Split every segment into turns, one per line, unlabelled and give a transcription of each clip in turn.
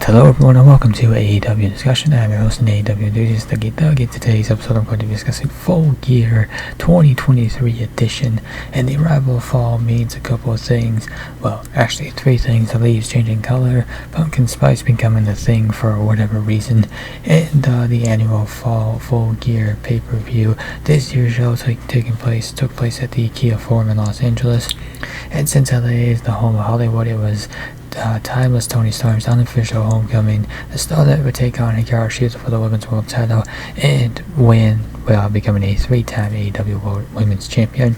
Hello everyone and welcome to AEW Discussion. I'm your host in AEW Duties, Dougie Doug. In today's episode I'm going to be discussing Full Gear 2023 edition, and the arrival of fall means a couple of things. Well, actually three things: the leaves changing color, pumpkin spice becoming a thing for whatever reason, and the annual fall Full Gear pay-per-view. This year's show took place at the IKEA Forum in Los Angeles, and since LA is the home of Hollywood, it was timeless Tony Storm's unofficial homecoming. The star that would take on Hikaru Shida for the Women's World title and win while becoming a three-time AEW Women's Champion.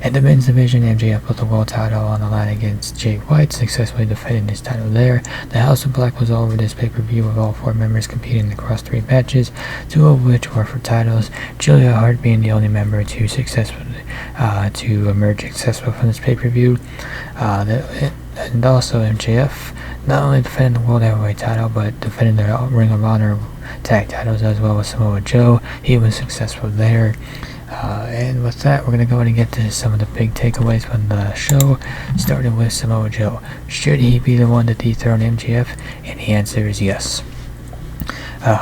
In the men's division, MJF put the world title on the line against Jay White, successfully defending his title there. The House of Black was over this pay-per-view with all four members competing across three matches, two of which were for titles. Julia Hart being the only member to emerge successful from this pay-per-view. And also MJF not only defending the World Heavyweight title, but defending the Ring of Honor tag titles as well as Samoa Joe. He was successful there. And with that, we're going to go ahead and get to some of the big takeaways from the show, starting with Samoa Joe. Should he be the one to dethrone MJF? And the answer is yes.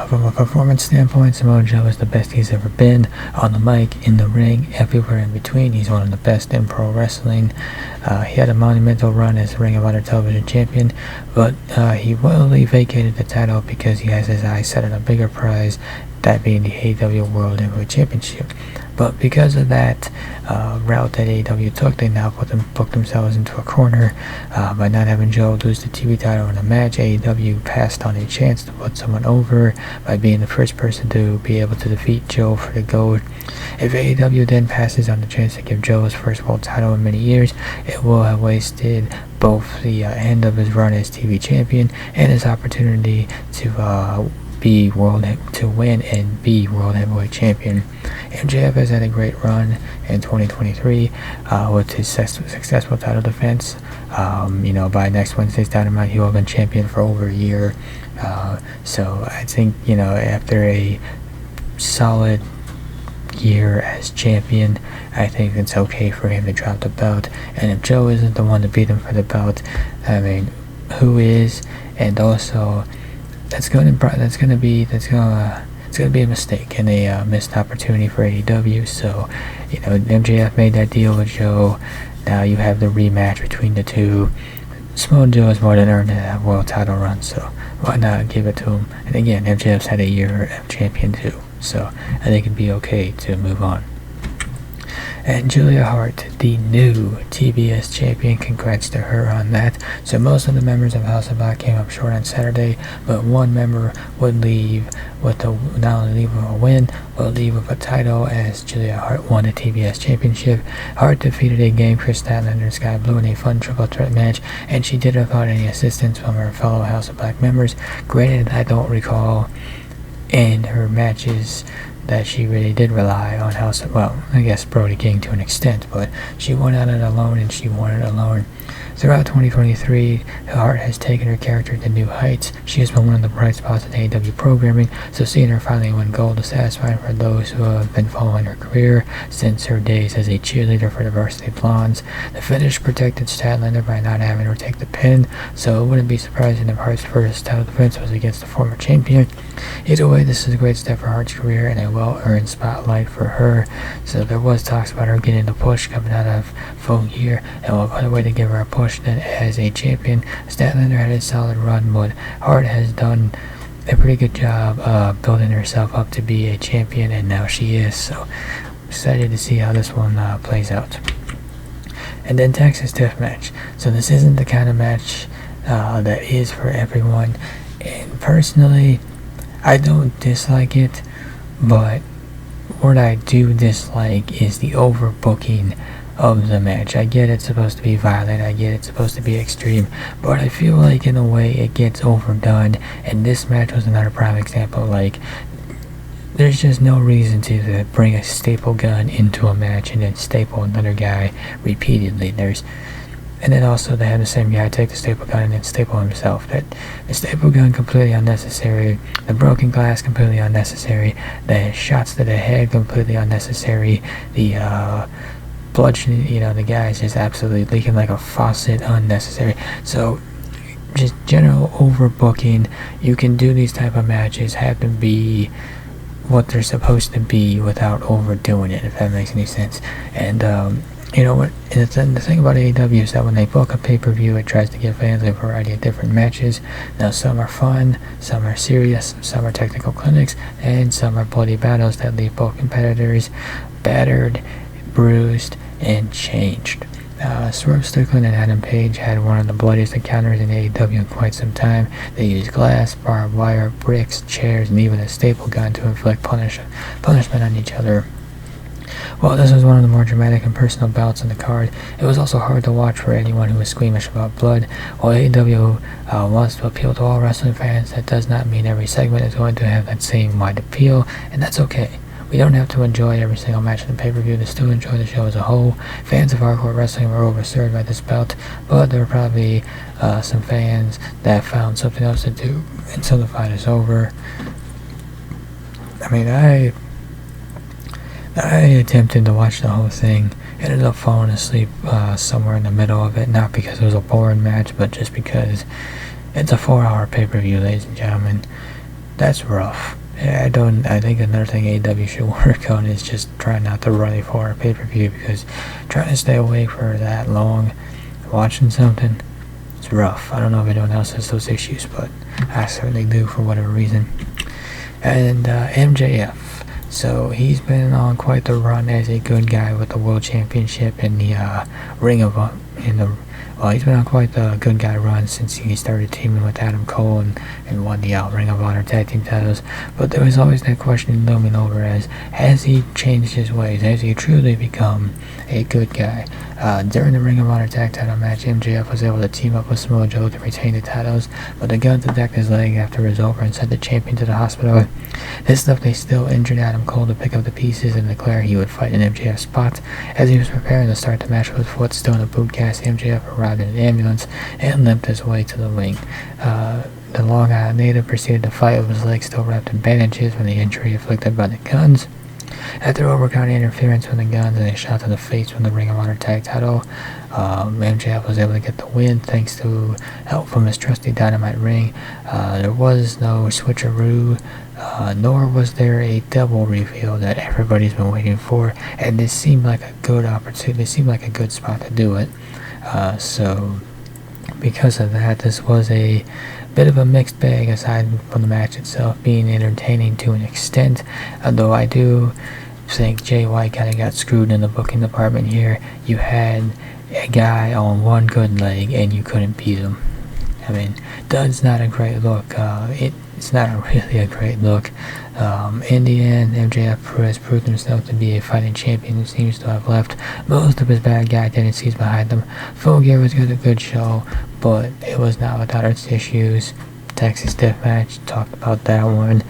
From a performance standpoint, Samoa Joe is the best he's ever been, on the mic, in the ring, everywhere in between. He's one of the best in pro wrestling. He had a monumental run as Ring of Honor Television Champion, but he willingly vacated the title because he has his eyes set on a bigger prize, that being the AEW World Heavyweight Championship. But because of that route that AEW took, they now booked themselves into a corner by not having Joe lose the TV title in a match. AEW passed on a chance to put someone over by being the first person to be able to defeat Joe for the gold. If AEW then passes on the chance to give Joe his first world title in many years, it will have wasted both the end of his run as TV champion and his opportunity to win and be World Heavyweight Champion. MJF has had a great run in 2023 with his successful title defense. By next Wednesday's Dynamite, he will have been champion for over a year. So I think, after a solid year as champion, I think it's okay for him to drop the belt. And if Joe isn't the one to beat him for the belt, I mean, who is? And also, it's gonna be a mistake and a missed opportunity for AEW. So, MJF made that deal with Joe. Now you have the rematch between the two. Samoa Joe has more than earned that world title run, so why not give it to him? And again, MJF's had a year of champion too, so I think it'd be okay to move on. And Julia Hart, the new TBS champion, congrats to her on that. So most of the members of House of Black came up short on Saturday, but one member would leave with not only leave with a win, but leave with a title as Julia Hart won the TBS Championship. Hart defeated a game Chris Statlander and Sky Blue in a fun triple threat match, and she did it without any assistance from her fellow House of Black members. Granted, I don't recall in her matches that she really did rely on I guess Brody King to an extent, but she went on it alone and she won it alone. Throughout 2023, Hart has taken her character to new heights. She has been one of the bright spots in AEW programming, so seeing her finally win gold is satisfying for those who have been following her career since her days as a cheerleader for the Varsity Blondes. The finish protected Statlander by not having her take the pin, so it wouldn't be surprising if Hart's first title defense was against the former champion. Either way, this is a great step for Hart's career and a well-earned spotlight for her. So there was talks about her getting the push coming out of Full Gear, and what better way to give her a push than as a champion. Statlander had a solid run, but Hart has done a pretty good job building herself up to be a champion, and now she is. So excited to see how this one plays out. And then Texas Deathmatch. So this isn't the kind of match that is for everyone, and personally, I don't dislike it, but what I do dislike is the overbooking of the match. I get it's supposed to be violent, I get it's supposed to be extreme, but I feel like in a way it gets overdone, and this match was another prime example. Like, there's just no reason to bring a staple gun into a match and then staple another guy repeatedly. And then also they had the same guy take the staple gun and then staple himself. The staple gun completely unnecessary, the broken glass completely unnecessary, the shots to the head completely unnecessary, the bloodshed, the guy is just absolutely leaking like a faucet, unnecessary. So just general overbooking. You can do these type of matches, have them be what they're supposed to be without overdoing it, if that makes any sense. And you know what? The thing about AEW is that when they book a pay-per-view, it tries to give fans a variety of different matches. Now, some are fun, some are serious, some are technical clinics, and some are bloody battles that leave both competitors battered, bruised, and changed. Swerve Strickland and Adam Page had one of the bloodiest encounters in AEW in quite some time. They used glass, barbed wire, bricks, chairs, and even a staple gun to inflict punishment on each other. While this was one of the more dramatic and personal bouts on the card, it was also hard to watch for anyone who was squeamish about blood. While AEW wants to appeal to all wrestling fans, that does not mean every segment is going to have that same wide appeal, and that's okay. We don't have to enjoy every single match in the pay-per-view to still enjoy the show as a whole. Fans of hardcore wrestling were overserved by this bout, but there were probably some fans that found something else to do until the fight is over. I mean, I attempted to watch the whole thing, ended up falling asleep somewhere in the middle of it, not because it was a boring match, but just because it's a 4-hour pay-per-view, ladies and gentlemen. That's rough. I think another thing AEW should work on is just try not to run a 4-hour pay-per-view, because trying to stay awake for that long watching something, it's rough. I don't know if anyone else has those issues, but I certainly do for whatever reason. And MJF. So he's been on quite the run as a good guy with the World Championship in the he's been on quite the good guy run since he started teaming with Adam Cole and won the Ring of Honor tag team titles. But there was always that question looming over has he changed his ways? Has he truly become a good guy? During the Ring of Honor tag title match, MJF was able to team up with Samoa Joe to retain the titles, but the Guns attacked his leg after it was over and sent the champion to the hospital. This left they still injured Adam Cole to pick up the pieces and declare he would fight in MJF's spot. As he was preparing to start the match with his foot still in a boot cast, MJF arrived in an ambulance and limped his way to the ring. The Long Island native proceeded to fight with his leg still wrapped in bandages from the injury inflicted by the Guns. After overcounting interference from the Guns and a shot to the face from the Ring of Honor tag title, MJF was able to get the win thanks to help from his trusty Dynamite ring. There was no switcheroo, nor was there a double reveal that everybody's been waiting for, and this seemed like a good opportunity. This seemed like a good spot to do it. So because of that, this was a bit of a mixed bag aside from the match itself being entertaining to an extent, although I do think Jay White kind of got screwed in the booking department here. You had a guy on one good leg and you couldn't beat him. I mean, that's not a great look. It's not really a great look. In the end, MJF has proved himself to be a fighting champion who seems to have left most of his bad guy tendencies behind him. Full Gear was a good show, but it was not without its issues. Texas Deathmatch, talked about that one.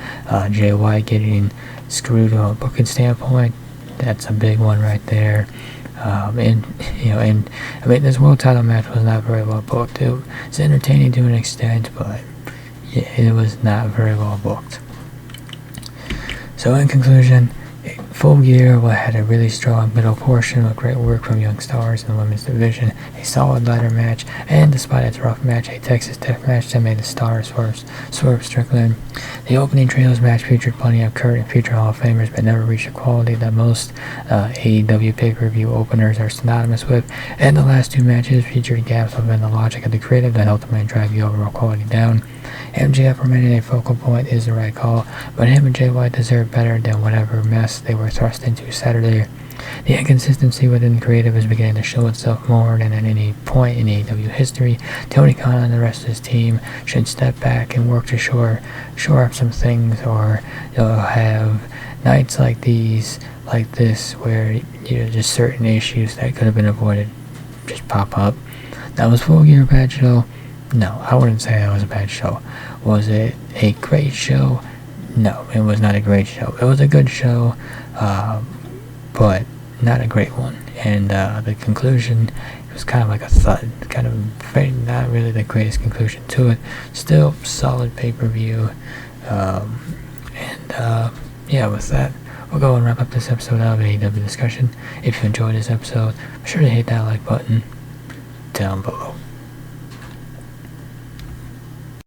Jay White getting screwed from a booking standpoint, that's a big one right there. This world title match was not very well booked. It was entertaining to an extent, but yeah, it was not very well booked. So in conclusion, Full Gear had a really strong middle portion with great work from young stars in the women's division, a solid ladder match, and despite its rough match, a Texas death match that made the stars Swerve Strickland. The opening trios match featured plenty of current and future Hall of Famers, but never reached the quality that most AEW pay-per-view openers are synonymous with, and the last two matches featured gaps within the logic of the creative that ultimately drive the overall quality down. MJF remaining a focal point is the right call, but him and Jay White deserve better than whatever mess they were thrust into Saturday. The inconsistency within the creative is beginning to show itself more than at any point in AEW history. Tony Khan and the rest of his team should step back and work to shore up some things, or you'll have nights like this, where just certain issues that could have been avoided just pop up. Now, was Full Gear a bad show? No, I wouldn't say it was a bad show. Was it a great show? No, it was not a great show. It was a good show, but not a great one. And the conclusion was kind of like a thud. Kind of not really the greatest conclusion to it. Still solid pay-per-view. With that, we'll go and wrap up this episode of AEW Discussion. If you enjoyed this episode, be sure to hit that like button down below.